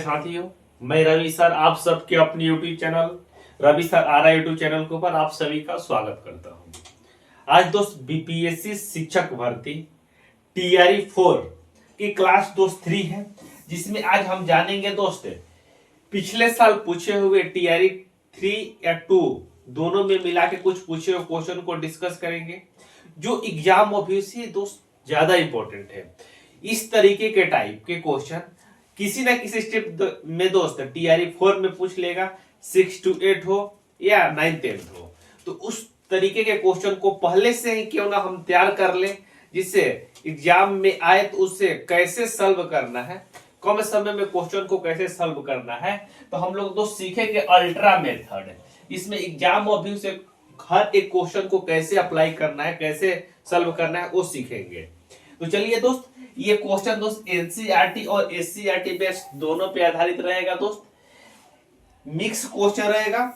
साथियों, मैं रवि सर आप सबके अपने यूट्यूब चैनल रवि सर आरा यूट्यूब चैनल के ऊपर आप सभी का स्वागत करता हूं। आज दोस्त बीपीएससी शिक्षक भर्ती टीआरई 4 की क्लास दोस्त 3 है, जिसमें आज हम जानेंगे दोस्त पिछले साल पूछे हुए टीआरई 3 या 2 दोनों में मिला के कुछ पूछे हुए क्वेश्चन को डिस्कस करेंगे, जो एग्जाम ऑब्वियसली दोस्त ज्यादा इंपॉर्टेंट है। इस तरीके के टाइप के क्वेश्चन किसी ना किसी स्टेप में दोस्त टीआरई 4 में पूछ लेगा, 6 to 8 हो या 9 10 हो, तो उस तरीके के क्वेश्चन को पहले से ही क्यों ना हम तैयार कर ले, जिससे एग्जाम में आए तो उससे कैसे सॉल्व करना है, कम समय में क्वेश्चन को कैसे सॉल्व करना है। तो हम लोग दोस्त सीखेंगे अल्ट्रा मेथड। इसमें एग्जाम ऑब्वियस से हर एक क्वेश्चन को कैसे अप्लाई करना है, कैसे सॉल्व करना है, वो सीखेंगे। तो चलिए दोस्त, ये क्वेश्चन दोस्त एनसीईआरटी और एससीईआरटी बेस्ड दोनों पे आधारित रहेगा दोस्त। मिक्स क्वेश्चन रहेगा,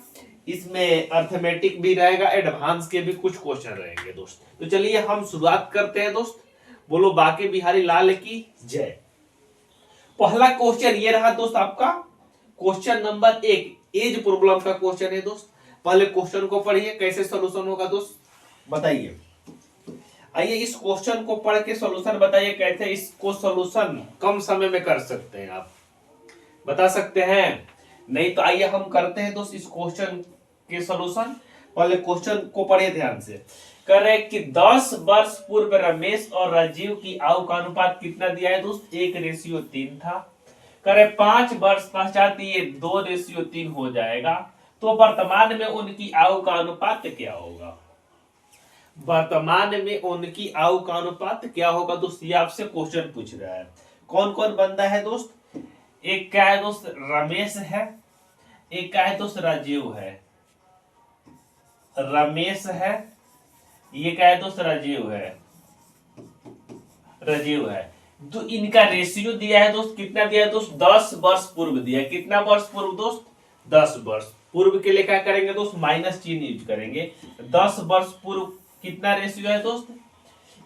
इसमें अर्थमेटिक भी रहेगा, एडवांस के भी कुछ क्वेश्चन रहेंगे दोस्त। तो चलिए हम शुरुआत करते हैं दोस्त। बोलो बाके बिहारी लाल की जय। पहला क्वेश्चन ये रहा दोस्त आपका, क्वेश्चन नंबर 1 एज प्रॉब्लम का क्वेश्चन है दोस्त। पहले क्वेश्चन को पढ़िए, कैसे सॉल्यूशन होगा दोस्त बताइए। आइए इस क्वेश्चन को पढ़ के सॉल्यूशन बताइए, कैसे इसको सॉल्यूशन कम समय में कर सकते हैं, आप बता सकते हैं? नहीं तो आइए हम करते हैं दोस्त इस क्वेश्चन के सॉल्यूशन। पहले क्वेश्चन को पढ़िए ध्यान से। कह रहे कि 10 वर्ष पूर्व रमेश और राजीव की आयु का अनुपात कितना दिया है दोस्त? 1:3 था। कह रहे 5 वर्ष पश्चात ये 2:3 हो जाएगा, तो वर्तमान में उनकी आयु का अनुपात क्या होगा? वर्तमान में उनकी आयु का अनुपात क्या होगा दोस्त? ये आपसे क्वेश्चन पूछ रहा है। कौन कौन बंदा है दोस्त? एक क्या है दोस्त? रमेश है। एक क्या है दोस्त? राजीव है। रमेश है, ये क्या है दोस्त? राजीव है। राजीव है। तो इनका रेशियो दिया है दोस्त, कितना दिया है दोस्त? 10 वर्ष पूर्व दिया है। कितना वर्ष पूर्व दोस्त? 10 वर्ष पूर्व के लिए क्या करेंगे दोस्त? माइनस चिन्ह यूज करेंगे। 10 वर्ष पूर्व कितना रेशियो है दोस्त?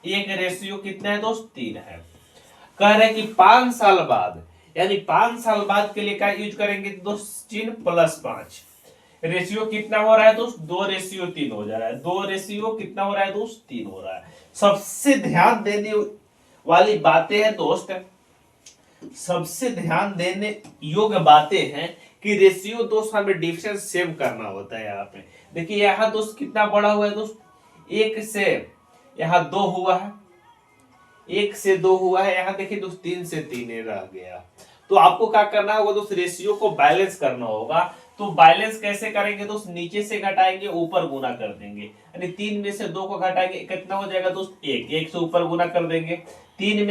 1:3 कितना है दोस्त? 3 है। कह रहे कि 5 साल बाद, यानी 5 साल बाद के लिए क्या यूज करेंगे दोस्त? चिन्ह +5। रेशियो कितना हो रहा है दोस्त? 2:3 हो जा रहा है। 2 कितना हो रहा है दोस्त? 3 हो रहा है। सबसे ध्यान देने वाली बातें हैं दोस्त, सबसे ध्यान देने योग्य बातें हैं कि रेशियो दोस्त हमें डिफरेंस सेम करना होता है। यहाँ पे देखिए, यहाँ दोस्त कितना बड़ा हुआ है दोस्त? 1 से यहाँ 2 हुआ है, 1 से 2 हुआ है। यहाँ देखिए दोस्त 3 से 3 रह गया। तो आपको क्या करना होगा दोस्त? रेशियो को बैलेंस करना होगा। तो बैलेंस कैसे करेंगे दोस्त? नीचे से घटाएंगे, ऊपर गुना कर देंगे, यानी 3 में से 2 को घटाएंगे, कितना हो जाएगा दोस्त? 1। 1 से ऊपर गुना कर देंगे। 3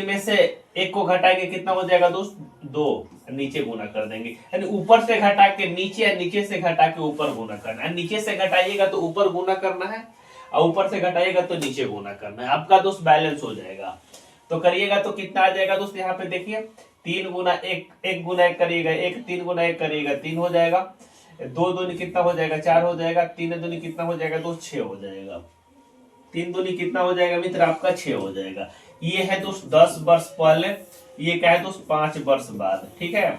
में से 1 को घटाएंगे, कितना हो जाएगा दोस्त? 2। नीचे गुना कर देंगे, यानी ऊपर से घटा के नीचे या नीचे से घटा के ऊपर गुना करना है। नीचे से घटाइएगा तो ऊपर गुना करना है, और ऊपर से घटाइएगा तो नीचे गुना करना है। आपका दोस्त बैलेंस हो जाएगा। तो करिएगा तो कितना आ जाएगा दोस्त? यहाँ पे देखिए 3 गुना 1, 1 गुना 1 करिएगा 1, 3 गुना 1 करिएगा 3 हो जाएगा। 2 दूनी कितना हो जाएगा? 4 हो जाएगा। 3 दूनी कितना हो जाएगा दोस्त? 6 हो जाएगा। 3 दूनी कितना हो जाएगा मित्र? आपका 6 हो जाएगा। ये है दोस्त 10 वर्ष पहले, ये क्या है दोस्त? 5 वर्ष बाद। ठीक है।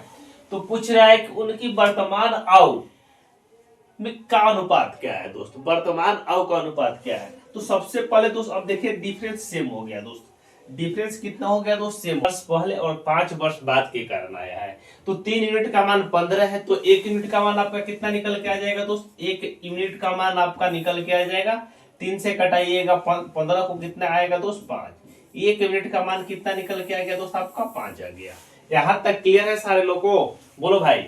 तो पूछ रहा है कि उनकी वर्तमान आयु में का अनुपात क्या है दोस्त? वर्तमान आयु का अनुपात क्या है? तो सबसे पहले दोस्त अब देखिए डिफरेंस सेम हो गया दोस्त। डिफरेंस कितना हो गया दोस्त? सेम। वर्ष पहले और 5 वर्ष बाद के कारण आया है। तो 3 यूनिट का मान 15 है, तो 1 यूनिट का मान आपका कितना निकल के आ जाएगा दोस्त? 1 यूनिट का मान आपका निकल के आ जाएगा। 3 से कटाइएगा 15 को कितना आएगा दोस्त? 5। 1 यूनिट का मान कितना निकल के आ गया दोस्त? आपका 5 आ गया। यहां तक क्लियर है सारे लोगों? बोलो भाई।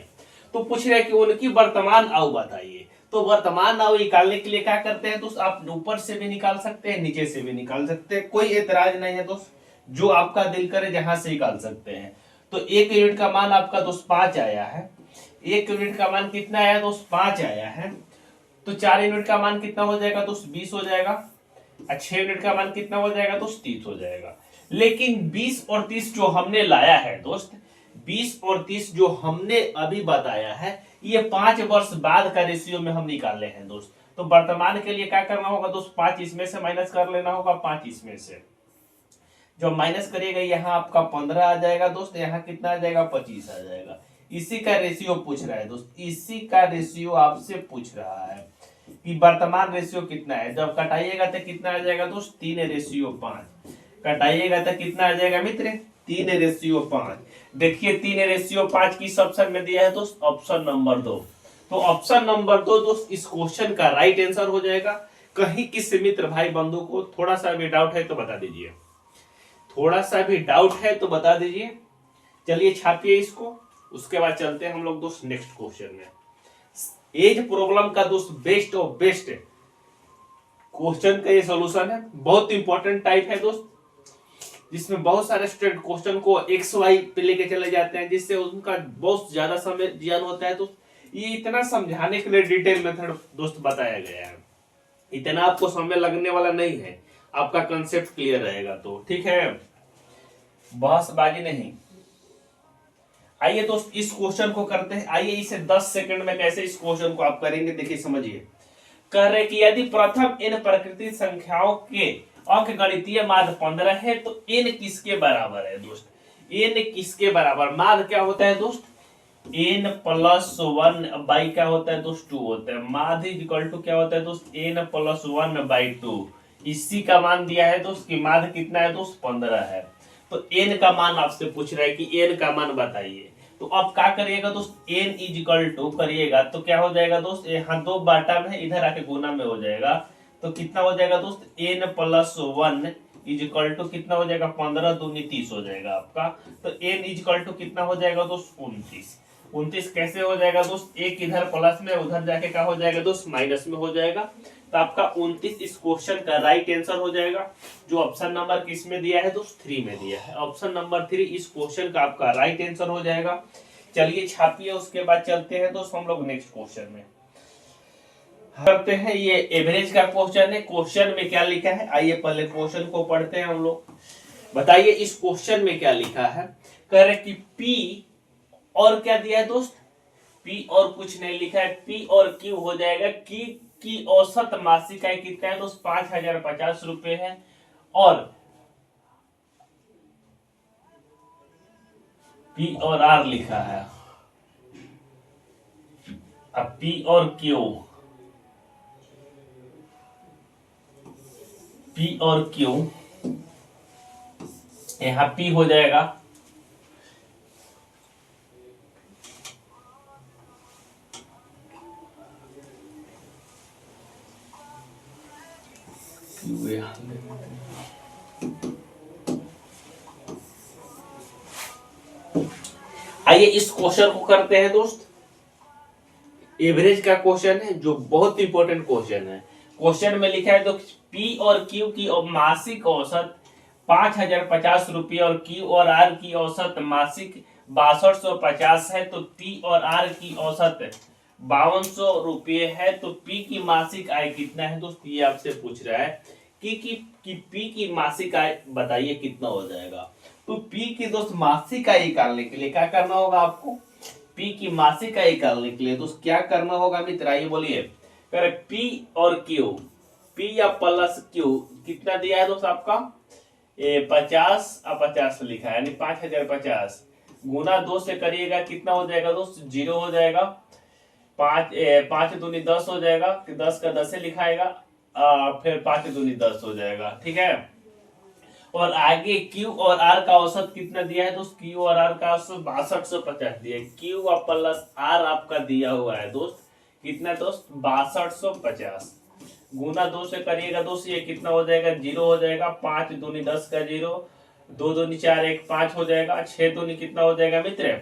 तो पूछ रहे कि उनकी वर्तमान आयु बताइए। तो वर्तमान आयु निकालने के लिए क्या करते हैं दोस्त? आप ऊपर से भी निकाल सकते हैं, नीचे से भी निकाल सकते हैं, कोई एतराज नहीं है दोस्त। जो आपका दिल करे जहां से निकाल सकते हैं। तो 1 यूनिट का मान आपका दोस्त 5 आया है। 1 यूनिट का मान कितना आया दोस्त? 5 आया है। तो 4 यूनिट का मान कितना हो जाएगा दोस्त? 20 हो जाएगा। 6 यूनिट का मान कितना हो जाएगा दोस्त? 30 हो जाएगा। लेकिन 20 और 30 जो हमने लाया है दोस्त, 20 और 30 जो हमने अभी बताया है, ये 5 वर्ष बाद का रेशियो में हम निकाले हैं दोस्त। तो वर्तमान के लिए क्या करना होगा दोस्त? 5 इसमें से माइनस कर लेना होगा, 5 इसमें से। जो माइनस करिएगा यहाँ आपका 15 आ जाएगा दोस्त, यहाँ कितना आ जाएगा 25 आ जाएगा। इसी का रेशियो पूछ रहा है दोस्त, इसी का रेशियो आपसे पूछ रहा है कि वर्तमान रेशियो कितना है। जब कटाइएगा तो कितना आ जाएगा दोस्त 3:5, कटाइएगा तो कितना आ जाएगा मित्र 3:5। देखिए 3:5 किस ऑप्शन में दिया है दोस्त, ऑप्शन नंबर 2। तो ऑप्शन नंबर 2 दोस्त इस क्वेश्चन का राइट आंसर हो जाएगा। कहीं किसी मित्र भाई बंधु को थोड़ा सा भी डाउट है तो बता दीजिए, थोड़ा सा भी डाउट है तो बता दीजिए। चलिए छापिए इसको, उसके बाद चलते हैं हम लोग दोस्त नेक्स्ट क्वेश्चन में। एज प्रॉब्लम का दोस्त बेस्ट ऑफ बेस्ट क्वेश्चन का ये सॉल्यूशन है, बहुत इंपॉर्टेंट टाइप है दोस्त, जिसमें बहुत सारे स्टूडेंट क्वेश्चन को एक्स वाई पे लेके चले जाते हैं, जिससे उनका बहुत ज्यादा समय जियान होता है। तो ये इतना समझाने के लिए डिटेल मेथड दोस्त बताया गया है, इतना आपको समय लगने वाला नहीं है, आपका कंसेप्ट क्लियर रहेगा तो ठीक है, बहसबाजी नहीं। आइए दोस्त इस क्वेश्चन को करते हैं। आइए इसे 10 सेकंड में कैसे इस क्वेश्चन को आप करेंगे देखिए समझिए। कह रहे कि यदि प्रथम इन प्राकृतिक संख्याओं के अंकगणितीय माध्य 15 है तो n किसके बराबर है दोस्त, n किसके बराबर, माध्य क्या होता है दोस्त n + 1 बाई क्या होता है दोस्त 2 होता है, माध्य इक्वल टू क्या होता है दोस्त n + 1/2। इसी का मान दिया है दोस्त कि माध्य कितना है दोस्त 15 है। तो n का मान आपसे पूछ रहा है कि n का मान बताइए। तो अब क्या करिएगा दोस्त n = करिएगा तो क्या हो जाएगा दोस्त, यहाँ 2 बाटा में इधर आके गुना में हो जाएगा, तो कितना हो जाएगा दोस्त n + 1 = कितना हो जाएगा 15 दूनी 30 हो जाएगा आपका। तो n = कितना हो जाएगा दोस्त 29 कैसे हो जाएगा दोस्त, एक इधर प्लस में उधर जाके क्या हो जाएगा दोस्त माइनस में हो जाएगा। तो आपका 29 इस क्वेश्चन का राइट आंसर हो जाएगा, जो ऑप्शन नंबर किस में दिया है दोस्त 3 में दिया है। ऑप्शन नंबर 3 इस क्वेश्चन का आपका राइट आंसर हो जाएगा। चलिए छापिए, उसके बाद चलते हैं दोस्त हम लोग नेक्स्ट क्वेश्चन में करते हैं। ये एवरेज का क्वेश्चन है, क्वेश्चन में क्या लिखा है आइए पहले क्वेश्चन को पढ़ते हैं हम लोग। बताइए इस क्वेश्चन में क्या लिखा है। कह रहे कि P और क्या दिया है दोस्त, P और कुछ नहीं लिखा है, P और Q हो जाएगा की औसत मासिक आय कितना है दोस्त 5050 रुपए है, और P और R लिखा है। अब P और Q, P और Q, यहाँ P हो जाएगा आइए इस क्वेश्चन को करते हैं दोस्त। एवरेज का क्वेश्चन है जो बहुत इंपॉर्टेंट क्वेश्चन है। क्वेश्चन में लिखा है तो P और Q की मासिक औसत 5050 रुपये और Q और R की औसत मासिक 6250 है। तो P और R की औसत 5200 रुपये है। तो P की मासिक आय कितना है दोस्त, ये आपसे पूछ रहा है कि P की मासिक आय बताइए कितना हो जाएगा। तो P की दोस्त मासिक आय निकालने के लिए क्या करना होगा आपको, P की मासिक आय निकालने के लिए दोस्त क्या करना होगा मित्र, आइए बोलिए। करेक्ट, P और Q, P या प्लस Q कितना दिया है दोस्त आपका 50 और 50 लिखा है, यानी 5050 गुना 2 से करिएगा कितना हो जाएगा दोस्त 0 हो जाएगा। 5 दूनी 10 हो जाएगा, 10 का 10 से लिखाएगा, फिर 5 दूनी 10 हो जाएगा, ठीक है। और आगे Q और R का औसत कितना दिया है दोस्त, Q और R का औसत 6250 दिया है। Q और प्लस R आपका दिया हुआ है दोस्त कितना दोस्त 6250 गुना 2 से करिएगा दोस्त, ये कितना हो जाएगा 0 हो जाएगा। 5 दूनी 10 का 0, 2 दूनी 4 1 5 हो जाएगा। 6 दूनी कितना हो जाएगा मित्र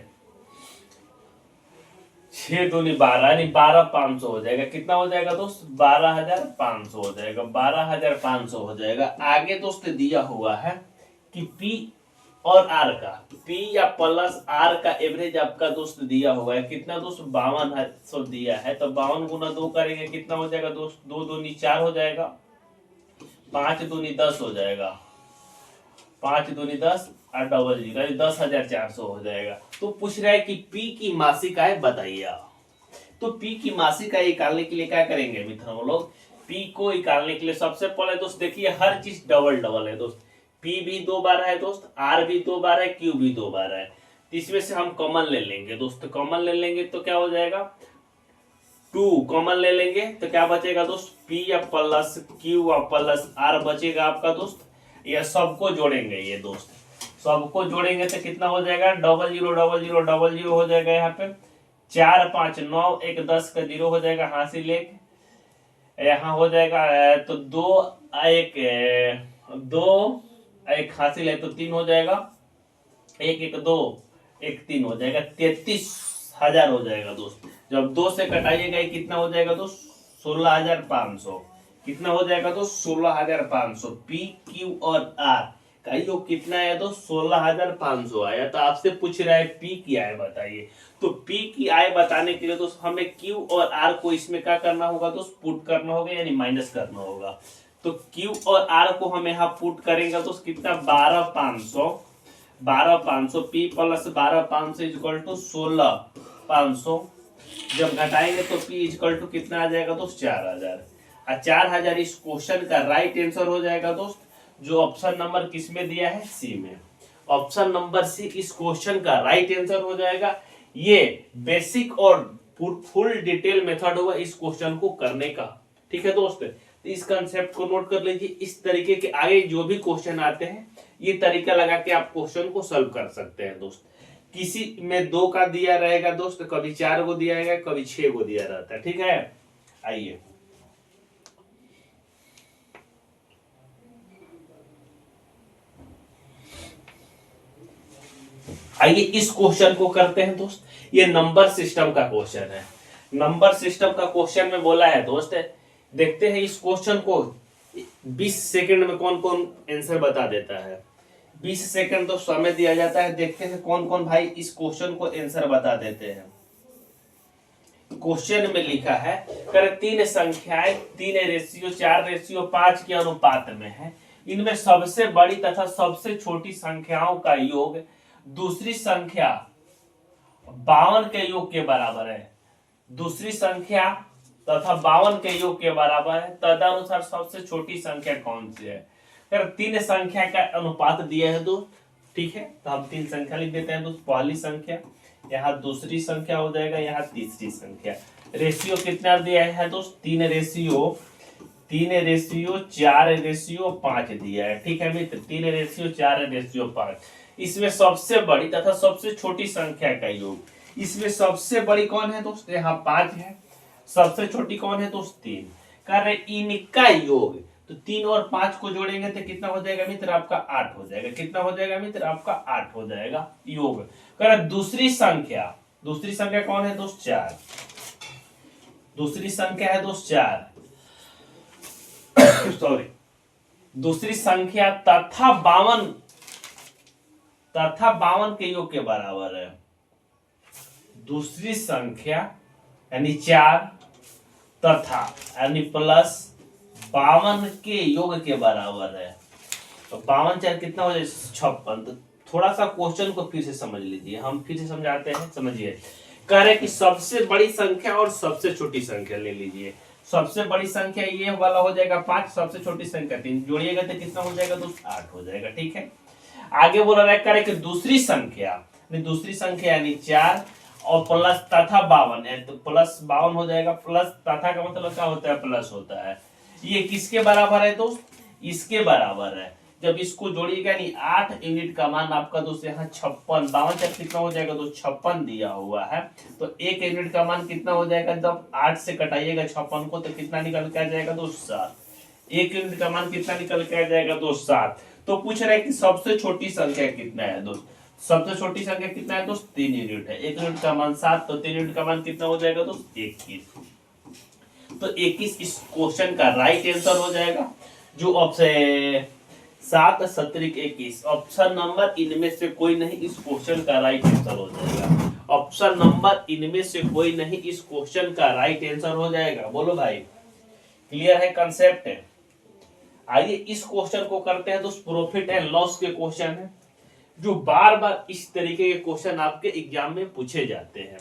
6 दूनी 12 यानी 12500 हो जाएगा। कितना हो जाएगा दोस्त 12500 हो जाएगा, 12500 हो जाएगा। आगे दोस्त दिया हुआ है कि P और R का, P या प्लस R का एवरेज आपका दोस्त दिया हुआ है कितना दोस्त 5200 दिया है। तो 52 गुना 2 करेंगे कितना हो जाएगा दोस्त 2 दूनी 4 हो जाएगा, 5 दूनी 10 हो जाएगा, 5 दूनी 10 और डबल 0 10,400 हो जाएगा। तो पूछ रहा है कि P की मासिक आय बताइए। तो P की मासिक आय निकालने के लिए क्या करेंगे मित्रों लोग, P को निकालने के लिए सबसे पहले दोस्त देखिए हर चीज डबल डबल है दोस्त। पी भी 2 बार है दोस्त, आर भी 2 बार है, क्यू भी 2 बार है। तो इसमें से हम कॉमन ले लेंगे दोस्त, कॉमन ले लेंगे तो क्या हो जाएगा 2 कॉमन ले लेंगे तो क्या बचेगा दोस्त पी या प्लस क्यू या प्लस आर बचेगा आपका दोस्त। ये सबको जोड़ेंगे, ये दोस्त सबको जोड़ेंगे तो कितना हो जाएगा 000000 हो जाएगा। यहाँ पे 4 5 9 1 10 का 0 हो जाएगा, हासिल 1 यहाँ हो जाएगा तो 2 1 हासिल है तो 3 हो जाएगा, 1 1 2 1 3 हो जाएगा, 33,000 हो जाएगा दोस्त। जब 2 से कटाइएगा ये कितना हो जाएगा दोस्त 16,500। कितना हो जाएगा दोस्त 16,500। पी क्यू और आर का योग कितना है दोस्त 16,500 आया। तो आपसे पूछ रहा है पी की आय बताइए, तो पी की आय बताने के लिए दोस्त हमें क्यू और आर को इसमें क्या करना होगा दोस्त पुट करना होगा, यानी माइनस करना होगा। तो क्यू और आर को हम यहाँ पुट करेंगे दोस्त कितना 12,500 पी प्लस 12,500 इक्वल टू 16,500। जब घटाएंगे तो पी इक्वल टू कितना आ जाएगा दोस्त 4,000। 4,000 इस क्वेश्चन का राइट आंसर हो जाएगा दोस्त, जो ऑप्शन नंबर किस में दिया है सी में। ऑप्शन नंबर सी इस क्वेश्चन का राइट आंसर हो जाएगा। ये बेसिक और फुल डिटेल मेथड होगा इस क्वेश्चन को करने का, ठीक है दोस्त। तो इस कंसेप्ट को नोट कर लीजिए। इस तरीके के आगे जो भी क्वेश्चन आते हैं ये तरीका लगा के आप क्वेश्चन को सॉल्व कर सकते हैं दोस्त। किसी में 2 का दिया रहेगा दोस्त, कभी 4 को दिया रहेगा, कभी 6 को दिया रहता है, ठीक है। आइए आइए इस क्वेश्चन को करते हैं दोस्त। ये नंबर सिस्टम का क्वेश्चन है। नंबर सिस्टम का क्वेश्चन में बोला है दोस्त, देखते हैं इस क्वेश्चन को 20 सेकंड में कौन कौन आंसर बता देता है। 20 सेकंड तो समय दिया जाता है, देखते हैं कौन कौन भाई इस क्वेश्चन को आंसर बता देते हैं। क्वेश्चन में लिखा है कर 3 संख्याएं 3:4:5 के अनुपात में है, इनमें सबसे बड़ी तथा सबसे छोटी संख्याओं का योग दूसरी संख्या 52 के योग के बराबर है। दूसरी संख्या तथा 52 के योग के बराबर है, तदनुसार सबसे छोटी संख्या कौन सी है। अगर 3 संख्या का अनुपात दिया है दोस्त, ठीक है, तो हम 3 संख्या लिख देते हैं दोस्त। पहली संख्या, यहाँ दूसरी संख्या हो जाएगा, यहाँ तीसरी संख्या। रेशियो कितना दिया है दोस्त 3:4:5 दिया है, ठीक है मित्र। 3:4:5। इसमें सबसे बड़ी तथा सबसे छोटी संख्या का योग, इसमें सबसे बड़ी कौन है दोस्त यहाँ 5 है, सबसे छोटी कौन है दोस्त 3। कर रहे इनका योग, तो 3 और 5 को जोड़ेंगे तो कितना हो जाएगा मित्र आपका 8 हो जाएगा। कितना हो जाएगा मित्र आपका 8 हो जाएगा योग। कर दूसरी संख्या कौन है दोस्त 4। दूसरी संख्या है दोस्त 4 सॉरी, दूसरी संख्या तथा 52 के योग के बराबर है। दूसरी संख्या यानी 4 तथा यानी प्लस 52 के योग के बराबर है। तो 52 4 कितना हो जाए 56। तो थोड़ा सा क्वेश्चन को फिर से समझ लीजिए, हम फिर से समझाते हैं, समझिए। कह रहे कि सबसे बड़ी संख्या और सबसे छोटी संख्या ले लीजिए। सबसे बड़ी संख्या ये वाला हो जाएगा 5, सबसे छोटी संख्या 3, जोड़िएगा तो कितना हो जाएगा दोस्त 8 हो जाएगा, ठीक है। आगे बोला रहा है कि दूसरी संख्या यानी 4 और प्लस तथा 52, तो प्लस 52 हो जाएगा। प्लस तथा का मतलब क्या होता है प्लस होता है। ये किसके बराबर है दोस्त इसके बराबर है। जब इसको जोड़िएगा नहीं 8 यूनिट का मान आपका दोस्त यहाँ 56, 52 4 कितना हो जाएगा दोस्त 56 दिया हुआ है। तो 1 यूनिट का मान कितना हो जाएगा, जब 8 से कटाइएगा 56 को तो कितना निकल के आ जाएगा दोस्त 7। 1 यूनिट का मान कितना निकल के आ जाएगा दोस्त 7। तो पूछ रहा है कि सबसे छोटी संख्या कितना है दोस्त। सबसे छोटी संख्या कितना है दोस्त 3 यूनिट है। 1 यूनिट का मान 7, तो 3 यूनिट का मान कितना हो जाएगा दोस्त 21। तो 21 इस क्वेश्चन का राइट आंसर हो जाएगा, जो ऑप्शन 7 7 21 ऑप्शन नंबर इनमें से कोई नहीं इस क्वेश्चन का राइट आंसर हो जाएगा। ऑप्शन नंबर इनमें से कोई नहीं इस क्वेश्चन का राइट आंसर हो जाएगा। बोलो भाई क्लियर है कंसेप्ट है। आइए इस क्वेश्चन को करते हैं दोस्त। प्रॉफिट एंड लॉस के क्वेश्चन है, जो बार बार इस तरीके के क्वेश्चन आपके एग्जाम में पूछे जाते हैं।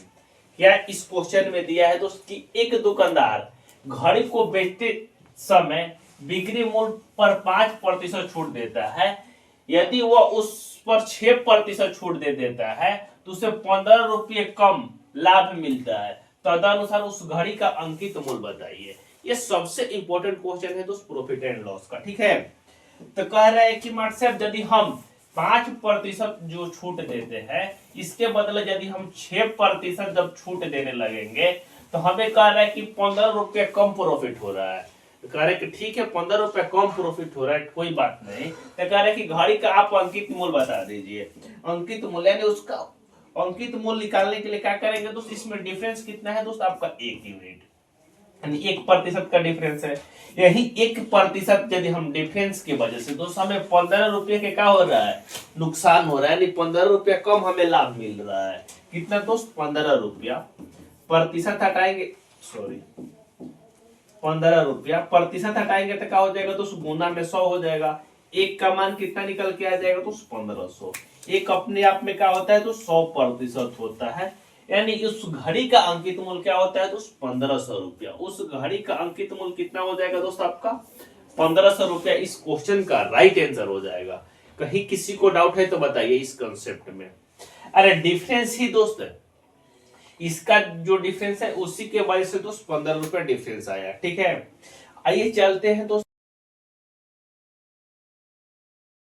क्या इस क्वेश्चन में दिया है दोस्त कि एक दुकानदार घड़ी को बेचते समय बिक्री मूल्य पर 5% छूट देता है। यदि वह उस पर 6% छूट दे देता है तो उसे 15 रुपये कम लाभ मिलता है। तदनुसार उस घड़ी का अंकित मूल्य बताइए। ये सबसे इंपॉर्टेंट क्वेश्चन है दोस्त प्रॉफिट एंड लॉस का, ठीक है। तो कह रहा है कि मार्ट साहब यदि हम 5% जो छूट देते हैं, इसके बदले यदि हम 6% जब छूट देने लगेंगे तो हमें कह रहा है कि 15 रुपये कम प्रॉफिट हो रहा है। तो कह रहे कि ठीक है 15 रुपये कम प्रॉफिट हो रहा है, कोई बात नहीं। तो कह रहे कि घड़ी का आप अंकित मूल्य बता दीजिए। अंकित मूल्य यानी उसका अंकित मूल्य निकालने के लिए क्या करेंगे दोस्त, इसमें डिफरेंस कितना है दोस्त, आपका 1 यूनिट, यानी 1% का डिफरेंस है। यही 1% यदि हम डिफरेंस की वजह से दोस्त हमें 15 रुपये के क्या हो रहा है, नुकसान हो रहा है, यानी 15 रुपये कम हमें लाभ मिल रहा है। कितना दोस्त, 15 रुपया। प्रतिशत हटाएंगे, सॉरी 15 रुपया, प्रतिशत हटाएंगे तो क्या हो जाएगा दोस्त, गुना में 100 हो जाएगा। एक का मान कितना निकल के आ जाएगा दोस्त, 1500। एक अपने आप में क्या होता है तो 100% होता है, यानी उस घड़ी का अंकित मूल्य क्या होता है दोस्त, 1500 रुपया। उस घड़ी का अंकित मूल्य कितना हो जाएगा दोस्त, आपका 1500 रुपया। इस क्वेश्चन का राइट आंसर हो जाएगा। कहीं किसी को डाउट है तो बताइए इस कंसेप्ट में। अरे डिफरेंस ही दोस्त है, इसका जो डिफरेंस है उसी के वजह से दोस्त 15 रुपया डिफरेंस आया, ठीक है। आइए चलते हैं दोस्त